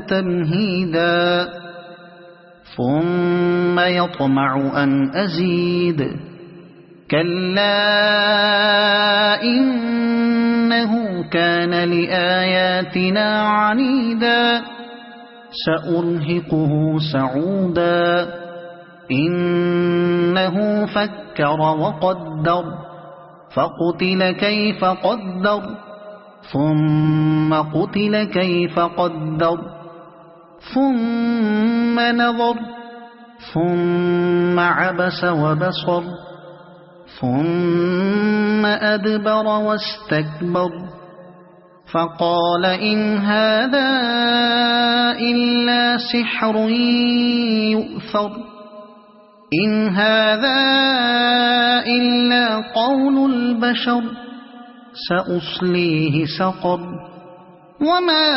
تمهيدا ثم يطمع أن أزيد كلا إنه كان لآياتنا عنيدا سأرهقه سعودا إنه فكر وقدر فقتل كيف قدر ثم قتل كيف قدر ثم نظر ثم عبس وبصر ثم أدبر واستكبر فقال إن هذا إلا سحر يؤثر إن هذا إلا قول البشر سأصليه سقر وما